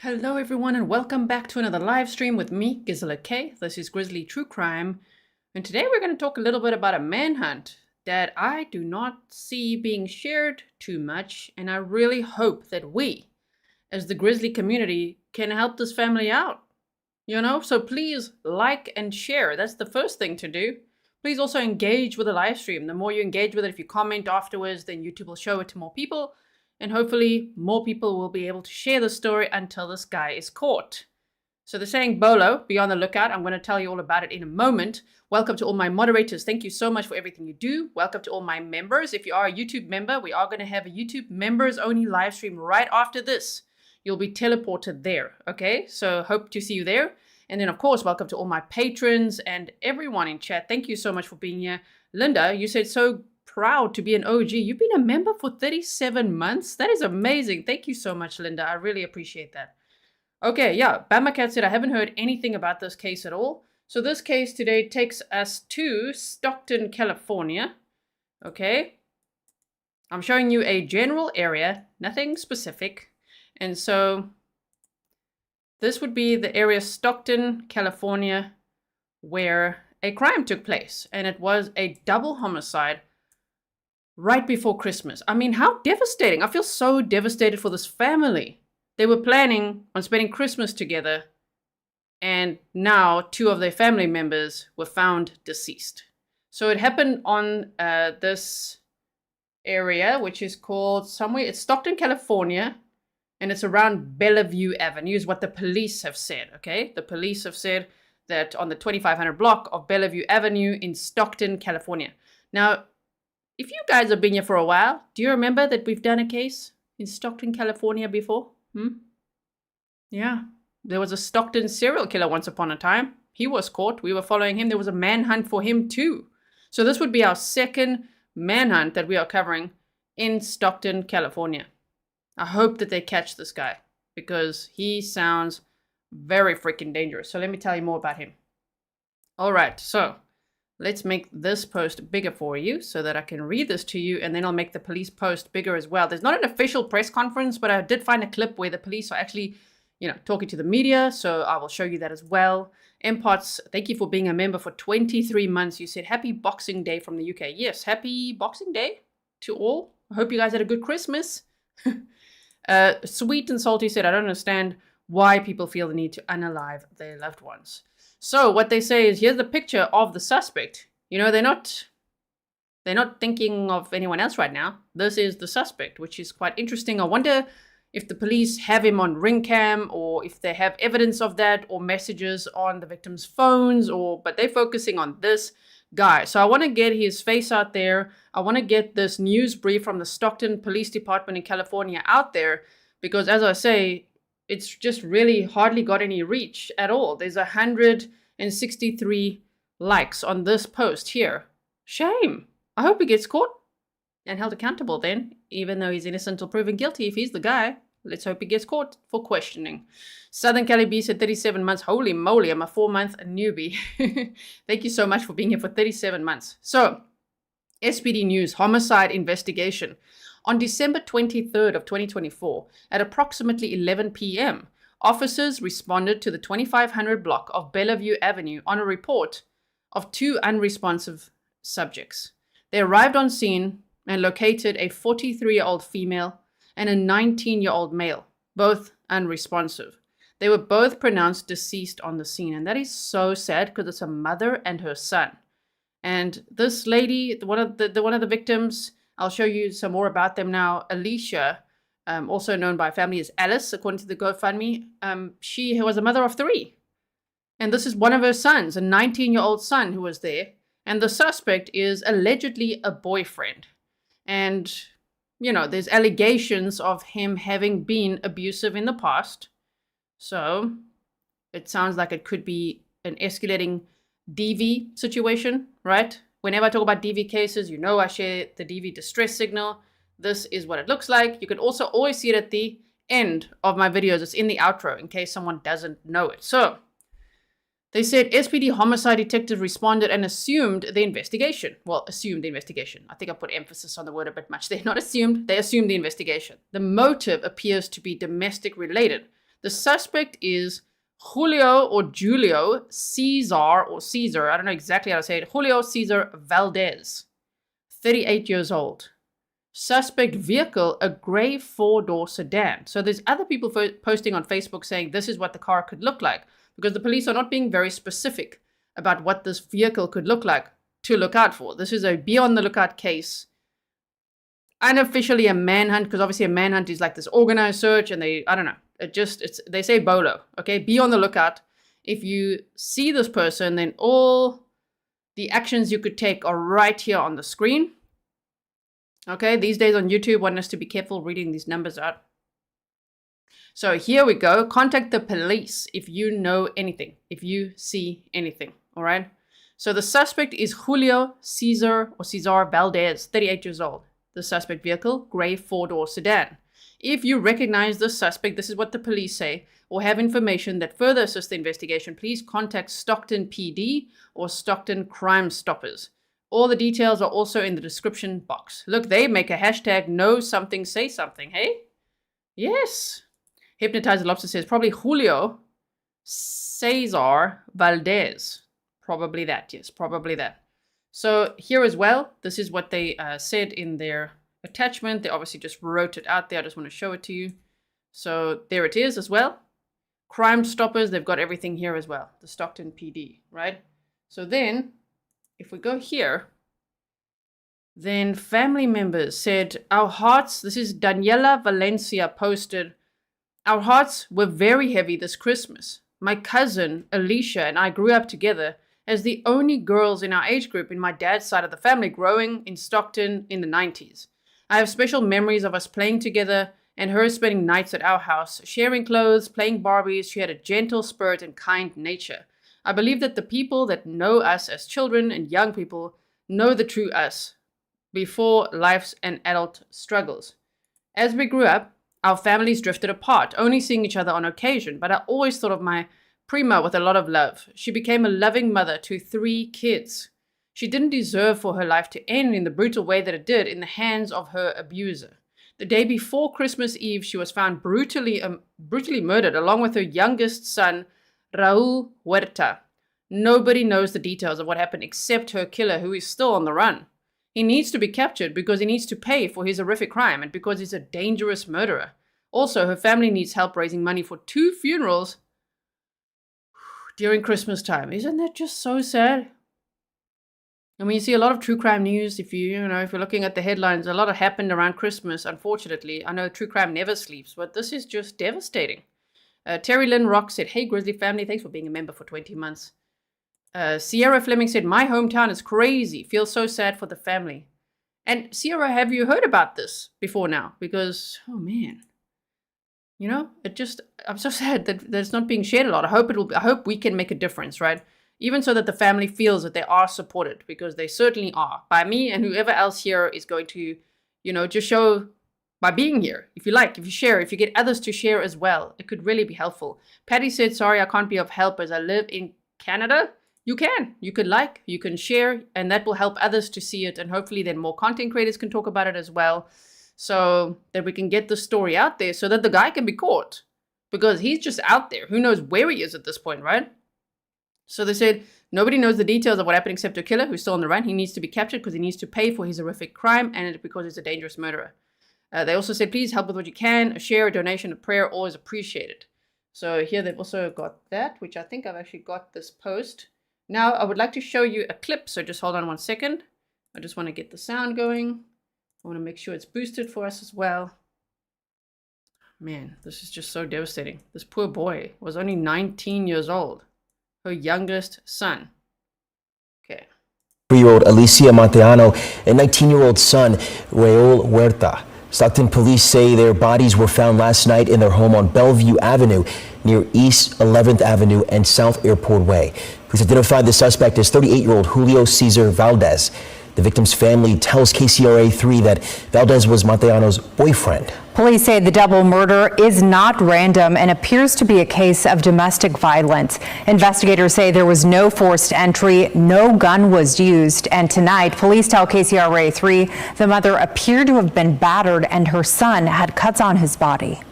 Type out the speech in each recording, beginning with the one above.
Hello everyone and welcome back to another live stream with me, Gisela K. This is Grizzly True Crime, and today we're going to talk a little bit about a manhunt that I do not see being shared too much, and I really hope that we, as the Grizzly community, can help this family out. So please like and share. That's the first thing to do. Please also engage with the live stream. The more you engage with it, if you comment afterwards, then YouTube will show it to more people. And hopefully more people will be able to share the story until this guy is caught. So the saying Bolo, be on the lookout. I'm going to tell you all about it in a moment. Welcome to all my moderators. Thank you so much for everything you do. Welcome to all my members. If you are a YouTube member, we are going to have a YouTube members only live stream right after this. You'll be teleported there. Okay, so hope to see you there. And then, of course, welcome to all my patrons and everyone in chat. Thank you so much for being here. Linda, you said so proud to be an OG. You've been a member for 37 months. That is amazing. Thank you so much, Linda. I really appreciate that. Okay, yeah. Bamacat said, I haven't heard anything about this case at all. So this case today takes us to Stockton, California. Okay. I'm showing you a general area, nothing specific. And so this would be the area Stockton, California, where a crime took place. And it was a double homicide right before Christmas. I mean, how devastating. I feel so devastated for this family. They were planning on spending Christmas together, and now two of their family members were found deceased. So it happened on this area, which is called somewhere, it's Stockton, California, and it's around Bellevue Avenue is what the police have said, okay? The police have said that on the 2500 block of Bellevue Avenue in Stockton, California. Now, if you guys have been here for a while, do you remember that we've done a case in Stockton, California before? Yeah, there was a Stockton serial killer once upon a time. He was caught. We were following him. There was a manhunt for him too. So this would be our second manhunt that we are covering in Stockton, California. I hope that they catch this guy because he sounds very freaking dangerous. So let me tell you more about him. All right, so let's make this post bigger for you so that I can read this to you, and then I'll make the police post bigger as well. There's not an official press conference, but I did find a clip where the police are actually, talking to the media, so I will show you that as well. Empots, thank you for being a member for 23 months. You said happy Boxing Day from the UK. Yes, happy Boxing Day to all. I hope you guys had a good Christmas. Sweet and Salty said, I don't understand why people feel the need to unalive their loved ones. So what they say is, here's the picture of the suspect. They're not thinking of anyone else right now. This is the suspect, which is quite interesting. I wonder if the police have him on ring cam, or if they have evidence of that, or messages on the victim's phones, but they're focusing on this guy. So I want to get his face out there. I want to get this news brief from the Stockton Police Department in California out there, because as I say, it's just really hardly got any reach at all. There's 163 likes on this post here. Shame. I hope he gets caught and held accountable then, even though he's innocent until proven guilty. If he's the guy, let's hope he gets caught for questioning. Southern Cali B said 37 months. Holy moly, I'm a 4-month newbie. Thank you so much for being here for 37 months. So, SPD News, homicide investigation. On December 23rd of 2024, at approximately 11 p.m., officers responded to the 2500 block of Bellevue Avenue on a report of two unresponsive subjects. They arrived on scene and located a 43-year-old female and a 19-year-old male, both unresponsive. They were both pronounced deceased on the scene, and that is so sad because it's a mother and her son. And this lady, one of the victims, I'll show you some more about them now. Alicia, also known by family as Alice, according to the GoFundMe, she was a mother of 3. And this is one of her sons, a 19-year-old son who was there. And the suspect is allegedly a boyfriend. And, there's allegations of him having been abusive in the past. So it sounds like it could be an escalating DV situation, right? Whenever I talk about DV cases, I share the DV distress signal. This is what it looks like. You can also always see it at the end of my videos. It's in the outro in case someone doesn't know it. So they said SPD homicide detectives responded and assumed the investigation. Well, assumed the investigation. I think I put emphasis on the word a bit much. They're not assumed. They assumed the investigation. The motive appears to be domestic related. The suspect is Julio or Julio Ceasar or Caesar, I don't know exactly how to say it, Julio Ceasar Valdez, 38 years old. Suspect vehicle, a gray 4-door sedan. So there's other people posting on Facebook saying this is what the car could look like, because the police are not being very specific about what this vehicle could look like to look out for. This is a be on the lookout case. Unofficially a manhunt, because obviously a manhunt is like this organized search, and they they say BOLO. Okay, be on the lookout. If you see this person, then all the actions you could take are right here on the screen. Okay, these days on YouTube, want us to be careful reading these numbers out. So here we go. Contact the police if you know anything, if you see anything. All right. So the suspect is Julio Ceasar Valdez, 38 years old. The suspect vehicle, gray 4-door sedan. If you recognize the suspect, this is what the police say, or have information that further assists the investigation, please contact Stockton PD or Stockton Crime Stoppers. All the details are also in the description box. Look, they make a hashtag know something, say something, hey? Yes. Hypnotizer Lobster says probably Julio Ceasar Valdez. Probably that, yes, probably that. So here as well, this is what they said in their attachment. They obviously just wrote it out there. I just want to show it to you. So there it is as well. Crime Stoppers, they've got everything here as well. The Stockton PD, right? So then, if we go here, then family members said, our hearts, this is Daniela Valencia posted, our hearts were very heavy this Christmas. My cousin, Alicia, and I grew up together as the only girls in our age group in my dad's side of the family growing in Stockton in the 90s. I have special memories of us playing together and her spending nights at our house, sharing clothes, playing Barbies. She had a gentle spirit and kind nature. I believe that the people that know us as children and young people know the true us before life's and adult struggles. As we grew up, our families drifted apart, only seeing each other on occasion, but I always thought of my Prima with a lot of love. She became a loving mother to 3 kids. She didn't deserve for her life to end in the brutal way that it did in the hands of her abuser. The day before Christmas Eve, she was found brutally murdered along with her youngest son, Reuel Huerta. Nobody knows the details of what happened except her killer, who is still on the run. He needs to be captured because he needs to pay for his horrific crime and because he's a dangerous murderer. Also, her family needs help raising money for 2 funerals during Christmas time. Isn't that just so sad? And when you see a lot of true crime news, if you're looking at the headlines, a lot of happened around Christmas, unfortunately. I know true crime never sleeps, but this is just devastating. Terry Lynn Rock said, hey, Grizzly family, thanks for being a member for 20 months. Sierra Fleming said, my hometown is crazy. Feel so sad for the family. And Sierra, have you heard about this before now? Because, oh man, I'm so sad that it's not being shared a lot. I hope we can make a difference, right? Even so that the family feels that they are supported, because they certainly are. By me and whoever else here is going to, just show by being here. If you share, if you get others to share as well, it could really be helpful. Patty said, sorry, I can't be of help as I live in Canada. You can. You can share, and that will help others to see it. And hopefully then more content creators can talk about it as well, so that we can get the story out there so that the guy can be caught, because he's just out there. Who knows where he is at this point, right? So they said, nobody knows the details of what happened except a killer who's still on the run. He needs to be captured because he needs to pay for his horrific crime and because he's a dangerous murderer. They also said, please help with what you can. A share, a donation, a prayer, always appreciated. So here they've also got that, which I think I've actually got this post. Now I would like to show you a clip. So just hold on 1 second. I just want to get the sound going. I want to make sure it's boosted for us as well. Man, this is just so devastating. This poor boy was only 19 years old. Her youngest son. Okay. 3-year-old Alicia Montejano and 19-year-old son, Reuel Huerta. Stockton police say their bodies were found last night in their home on Bellevue Avenue near East 11th Avenue and South Airport Way. Police identified the suspect as 38-year-old Julio Ceasar Valdez. The victim's family tells KCRA3 that Valdez was Montejano's boyfriend. Police say the double murder is not random and appears to be a case of domestic violence. Investigators say there was no forced entry, no gun was used, and tonight police tell KCRA3 the mother appeared to have been battered and her son had cuts on his body.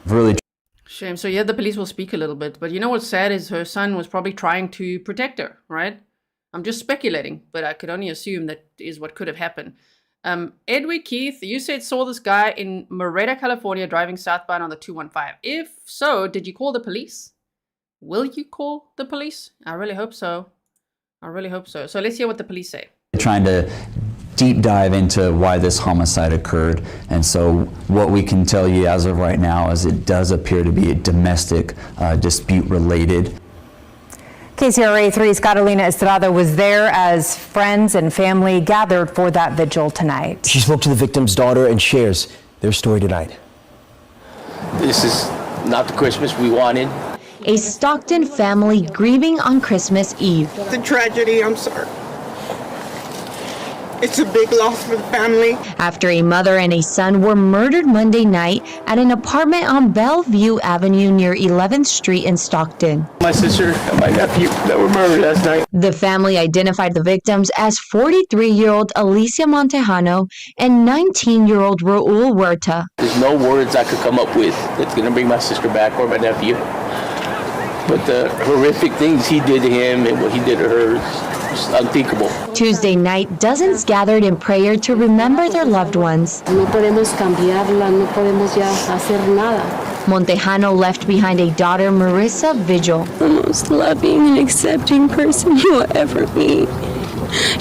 Really? Shame. So yeah, the police will speak a little bit, but you know what's sad is her son was probably trying to protect her, right? I'm just speculating, but I could only assume that is what could have happened. Edward Keith, you said saw this guy in Moreta, California, driving southbound on the 215. If so, did you call the police? Will you call the police? I really hope so. I really hope so. So let's hear what the police say. Trying to deep dive into why this homicide occurred, and so what we can tell you as of right now is it does appear to be a domestic dispute related. KCRA 3's Carolina Estrada was there as friends and family gathered for that vigil tonight. She spoke to the victim's daughter and shares their story tonight. This is not the Christmas we wanted. A Stockton family grieving on Christmas Eve. The tragedy, I'm sorry. It's a big loss for the family. After a mother and a son were murdered Monday night at an apartment on Bellevue Avenue near 11th Street in Stockton. My sister and my nephew that were murdered last night. The family identified the victims as 43-year-old Alicia Montejano and 19-year-old Reuel Huerta. There's no words I could come up with that's going to bring my sister back or my nephew. But the horrific things he did to him and what he did to her is unthinkable. Tuesday night, dozens gathered in prayer to remember their loved ones. No podemos cambiarla, no podemos ya hacer nada. Montejano left behind a daughter, Marissa Vigil. The most loving and accepting person you will ever meet.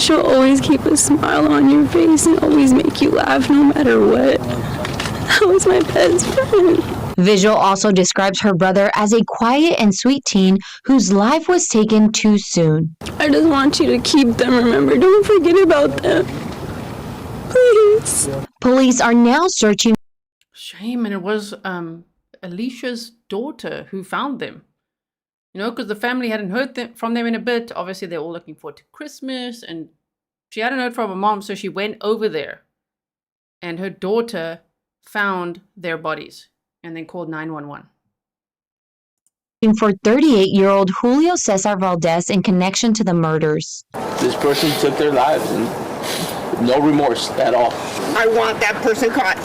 She'll always keep a smile on your face and always make you laugh no matter what. That was my best friend. Vigil also describes her brother as a quiet and sweet teen whose life was taken too soon. I just want you to keep them, remember, don't forget about them. Please. Police are now searching. Shame, and it was Alicia's daughter who found them. You know, because the family hadn't heard from them in a bit. Obviously, they're all looking forward to Christmas, and she hadn't heard from her mom, so she went over there. And her daughter found their bodies and then called 911. For 38-year-old Julio Ceasar Valdez in connection to the murders. This person took their lives and no remorse at all. I want that person caught.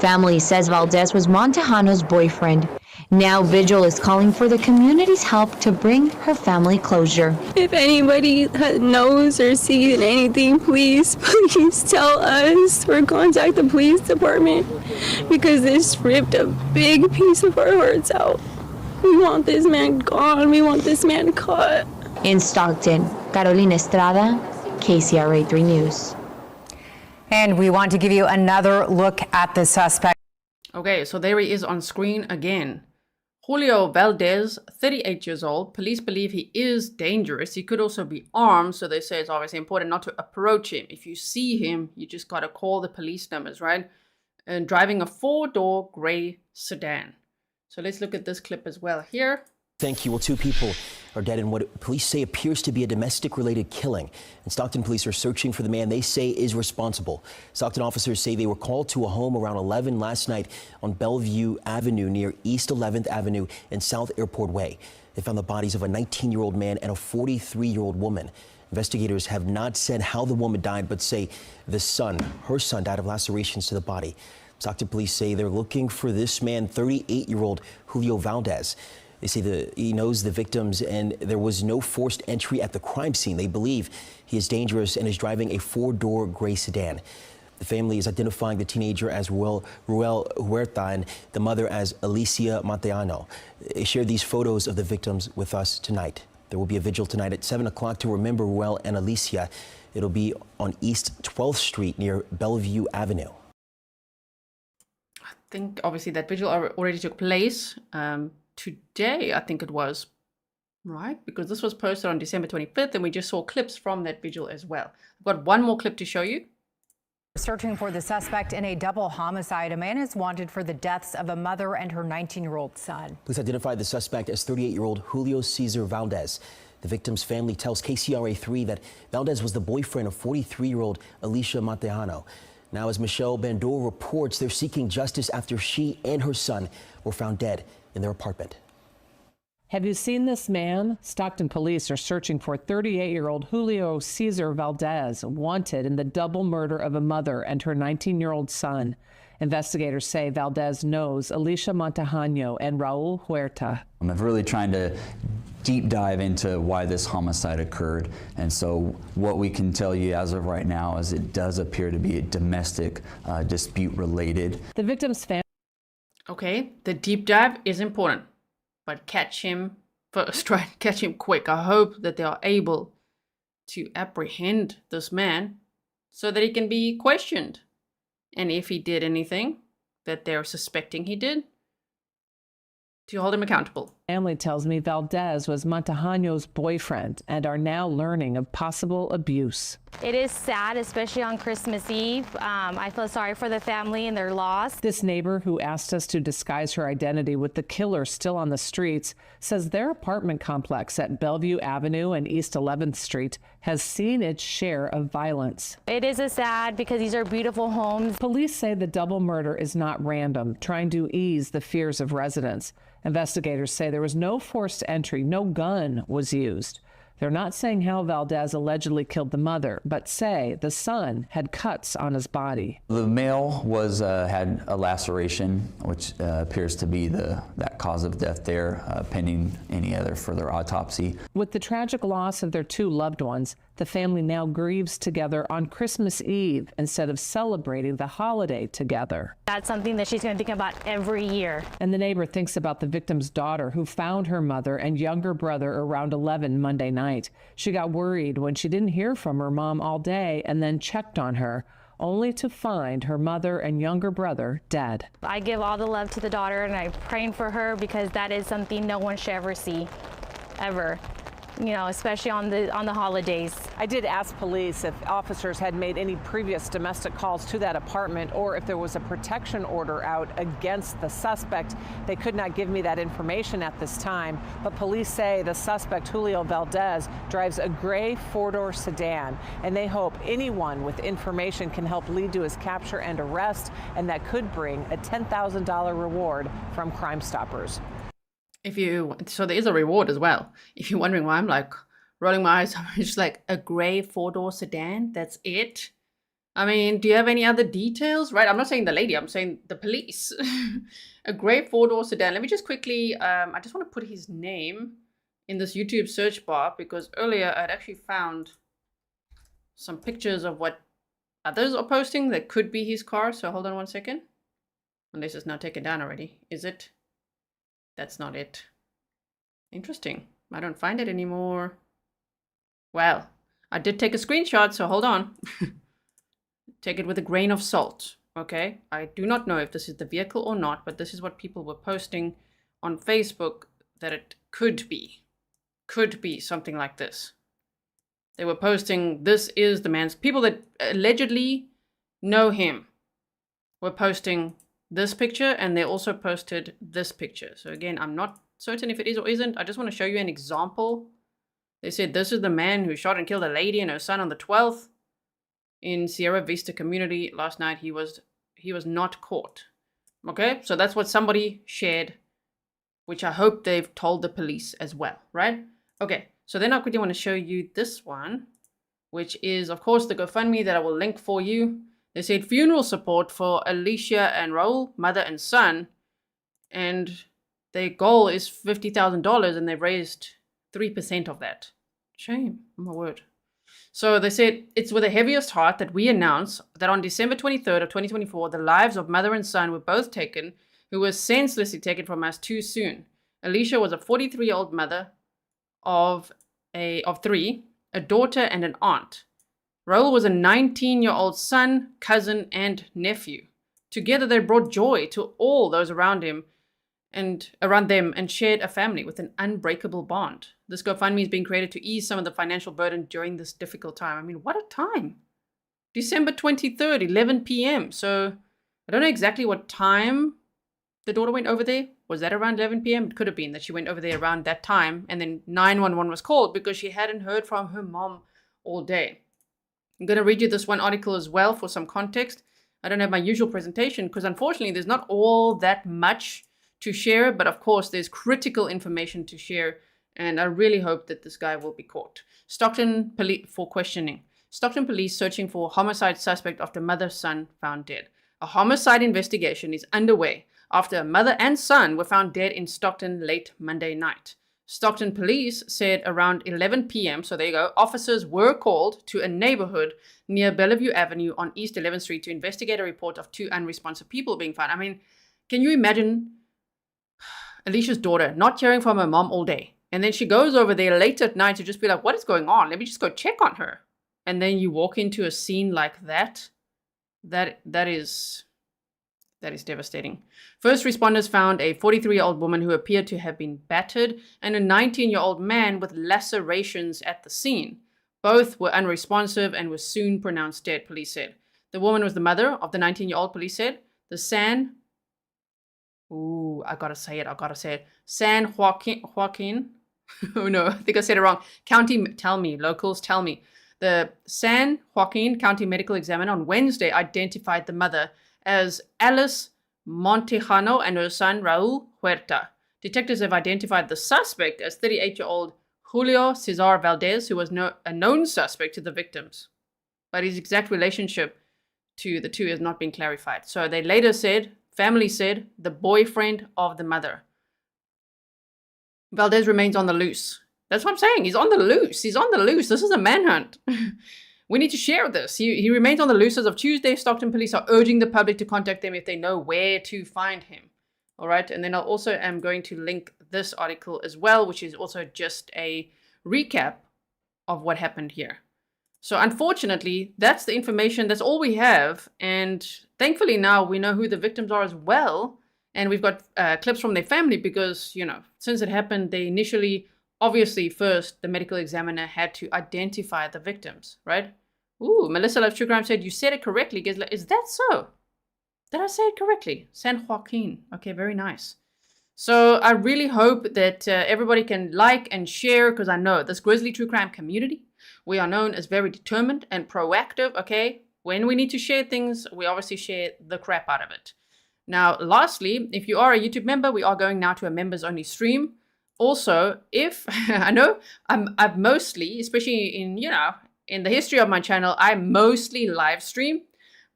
Family says Valdez was Montejano's boyfriend. Now Vigil is calling for the community's help to bring her family closure. If anybody knows or sees anything, please tell us or contact the police department, because this ripped a big piece of our hearts out. We want this man gone. We want this man caught. In Stockton, Carolina Estrada, KCRA 3 News. And we want to give you another look at the suspect. Okay, so there he is on screen again. Julio Valdez, 38 years old. Police believe he is dangerous. He could also be armed, so they say it's obviously important not to approach him. If you see him, you just got to call the police numbers, right? And driving a 4-door gray sedan. So let's look at this clip as well here. Thank you. Well, 2 people are dead in what police say appears to be a domestic-related killing. And Stockton police are searching for the man they say is responsible. Stockton officers say they were called to a home around 11 last night on Bellevue Avenue near East 11th Avenue and South Airport Way. They found the bodies of a 19-year-old man and a 43-year-old woman. Investigators have not said how the woman died, but say her son died of lacerations to the body. Stockton police say they're looking for this man, 38-year-old Julio Valdez. They say he knows the victims and there was no forced entry at the crime scene. They believe he is dangerous and is driving a 4-door gray sedan. The family is identifying the teenager as Reuel Huerta and the mother as Alicia Montejano. They shared these photos of the victims with us tonight. There will be a vigil tonight at 7 o'clock to remember Reuel and Alicia. It'll be on East 12th Street near Bellevue Avenue. I think obviously that vigil already took place. Today, I think it was, right? Because this was posted on December 25th, and we just saw clips from that vigil as well. I've got one more clip to show you. Searching for the suspect in a double homicide. A man is wanted for the deaths of a mother and her 19-year-old son. Police identified the suspect as 38-year-old Julio Ceasar Valdez. The victim's family tells KCRA 3 that Valdez was the boyfriend of 43-year-old Alicia Montejano. Now, as Michelle Bandor reports, they're seeking justice after she and her son were found dead in their apartment. Have you seen this man? Stockton police are searching for 38-year-old Julio Ceasar Valdez, wanted in the double murder of a mother and her 19-year-old son. Investigators say Valdez knows Alicia Montejano and Reuel Huerta. I'm really trying to deep dive into why this homicide occurred. And so what we can tell you as of right now is it does appear to be a domestic dispute related. The victim's family. Okay, the deep dive is important, but catch him first, try and catch him quick. I hope that they are able to apprehend this man so that he can be questioned. And if he did anything that they're suspecting he did, to hold him accountable. Family tells me Valdez was Montejano's boyfriend and are now learning of possible abuse. It is sad, especially on Christmas Eve. I feel sorry for the family and their loss. This neighbor, who asked us to disguise her identity with the killer still on the streets, says their apartment complex at Bellevue Avenue and East 11th Street has seen its share of violence. It is a sad because these are beautiful homes. Police say the double murder is not random, trying to ease the fears of residents. Investigators say there was no forced entry, no gun was used. They're not saying how Valdez allegedly killed the mother, but say the son had cuts on his body. The male was had a laceration, which appears to be that cause of death there, pending any other further autopsy. With the tragic loss of their two loved ones, the family now grieves together on Christmas Eve instead of celebrating the holiday together. That's something that she's going to think about every year. And the neighbor thinks about the victim's daughter, who found her mother and younger brother around 11 Monday night. She got worried when she didn't hear from her mom all day and then checked on her, only to find her mother and younger brother dead. I give all the love to the daughter, and I'm praying for her because that is something no one should ever see, ever. You know, especially on the holidays. I did ask police if officers had made any previous domestic calls to that apartment or if there was a protection order out against the suspect. They could not give me that information at this time, but police say the suspect, Julio Valdez, drives a gray four-door sedan, and they hope anyone with information can help lead to his capture and arrest, and that could bring a $10,000 reward from Crime Stoppers. So there is a reward as well. If you're wondering why I'm like rolling my eyes, I'm just like, a gray four-door sedan, that's it? I mean, do you have any other details? Right, I'm not saying the lady, I'm saying the police. A gray four-door sedan. Let me just quickly, I just want to put his name in this YouTube search bar, because earlier I'd actually found some pictures of what others are posting that could be his car. So hold on one second. Unless it's now taken down already. Is it? That's not it. Interesting. I don't find it anymore. Well, I did take a screenshot, so hold on. Take it with a grain of salt, okay? I do not know if this is the vehicle or not, but this is what people were posting on Facebook that it could be. Could be something like this. They were posting, this is the man's... People that allegedly know him were posting this picture, and they also posted this picture. So again, I'm not certain if it is or isn't. I just want to show you an example. They said this is the man who shot and killed a lady and her son on the 12th in Sierra Vista community last night. He was not caught. Okay, so that's what somebody shared, which I hope they've told the police as well, right? Okay, so then I quickly want to show you this one, which is of course the GoFundMe that I will link for you. They said funeral support for Alicia and Reuel, mother and son, and their goal is $50,000, and they've raised 3% of that. Shame, oh my word. So they said, it's with the heaviest heart that we announce that on December 23rd of 2024, the lives of mother and son were both taken, who were senselessly taken from us too soon. Alicia was a 43-year-old mother of three, a daughter and an aunt. Reuel was a 19-year-old son, cousin, and nephew. Together they brought joy to all those around them and shared a family with an unbreakable bond. This GoFundMe is being created to ease some of the financial burden during this difficult time. I mean, what a time. December 23rd, 11 p.m. So I don't know exactly what time the daughter went over there. Was that around 11 p.m.? It could have been that she went over there around that time, and then 911 was called because she hadn't heard from her mom all day. I'm going to read you this one article as well for some context. I don't have my usual presentation because unfortunately there's not all that much to share, but of course there's critical information to share, and I really hope that this guy will be caught. Stockton Police for questioning. Stockton Police searching for homicide suspect after mother son found dead. A homicide investigation is underway after a mother and son were found dead in Stockton late Monday night. Stockton police said around 11 p.m., so there you go, officers were called to a neighborhood near Bellevue Avenue on East 11th Street to investigate a report of 2 unresponsive people being found. I mean, can you imagine Alicia's daughter not hearing from her mom all day? And then she goes over there late at night to just be like, what is going on? Let me just go check on her. And then you walk into a scene like that. That is devastating. First responders found a 43-year-old woman who appeared to have been battered and a 19-year-old man with lacerations at the scene. Both were unresponsive and were soon pronounced dead, police said. The woman was the mother of the 19-year-old, police said. The San Joaquin. Oh no, I think I said it wrong. Locals tell me. The San Joaquin County Medical Examiner on Wednesday identified the mother as Alicia Montejano and her son Reuel Huerta. Detectives have identified the suspect as 38-year-old Julio Ceasar Valdez, who was a known suspect to the victims. But his exact relationship to the two has not been clarified. So they later said, family said, the boyfriend of the mother. Valdez remains on the loose. That's what I'm saying. He's on the loose. He's on the loose. This is a manhunt. We need to share this. He remains on the loose as of Tuesday. Stockton police are urging the public to contact them if they know where to find him. All right. And then I also am going to link this article as well, which is also just a recap of what happened here. So unfortunately, that's the information. That's all we have. And thankfully now we know who the victims are as well. And we've got clips from their family because, you know, since it happened, they initially, obviously first, the medical examiner had to identify the victims, right? Ooh, Melissa Loves True Crime said, you said it correctly, Gisela. Is that so? Did I say it correctly? San Joaquin. Okay, very nice. So I really hope that everybody can like and share, because I know this Grizzly True Crime community, we are known as very determined and proactive, okay? When we need to share things, we obviously share the crap out of it. Now, lastly, if you are a YouTube member, we are going now to a members-only stream. Also, if, I know I've mostly, especially in, you know, in the history of my channel, I mostly live stream,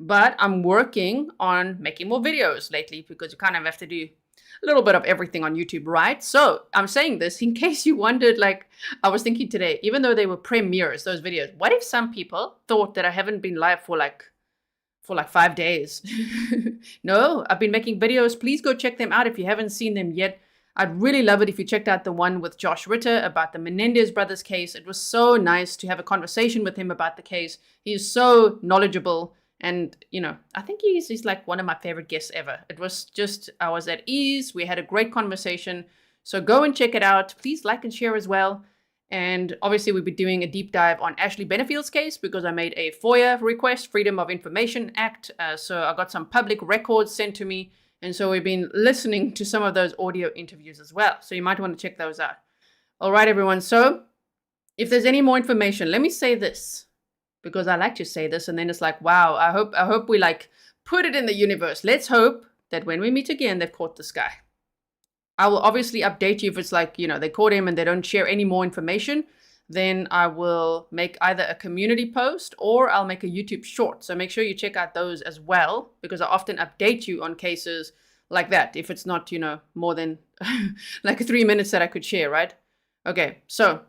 but I'm working on making more videos lately because you kind of have to do a little bit of everything on YouTube, right? So I'm saying this in case you wondered, like I was thinking today, even though they were premieres, those videos, what if some people thought that I haven't been live for like 5 days? No, I've been making videos. Please go check them out if you haven't seen them yet. I'd really love it if you checked out the one with Josh Ritter about the Menendez brothers case. It was so nice to have a conversation with him about the case. He's so knowledgeable. And, you know, I think he's like one of my favorite guests ever. It was just, I was at ease. We had a great conversation. So go and check it out. Please like and share as well. And obviously we'll be doing a deep dive on Ashley Benefield's case because I made a FOIA request, Freedom of Information Act. So I got some public records sent to me. And so we've been listening to some of those audio interviews as well. So you might want to check those out. All right, everyone. So if there's any more information, let me say this, because I like to say this. And then it's like, wow, I hope we like put it in the universe. Let's hope that when we meet again, they've caught this guy. I will obviously update you if it's like, you know, they caught him and they don't share any more information. Then I will make either a community post or I'll make a YouTube short. So make sure you check out those as well, because I often update you on cases like that. If it's not, you know, more than like 3 minutes that I could share, right? Okay, so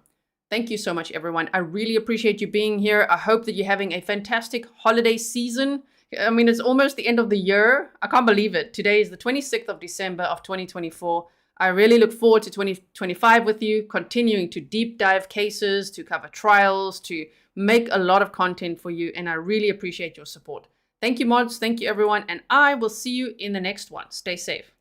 thank you so much, everyone. I really appreciate you being here. I hope that you're having a fantastic holiday season. I mean, it's almost the end of the year. I can't believe it. Today is the 26th of December of 2024. I really look forward to 2025 with you, continuing to deep dive cases, to cover trials, to make a lot of content for you. And I really appreciate your support. Thank you, mods. Thank you, everyone. And I will see you in the next one. Stay safe.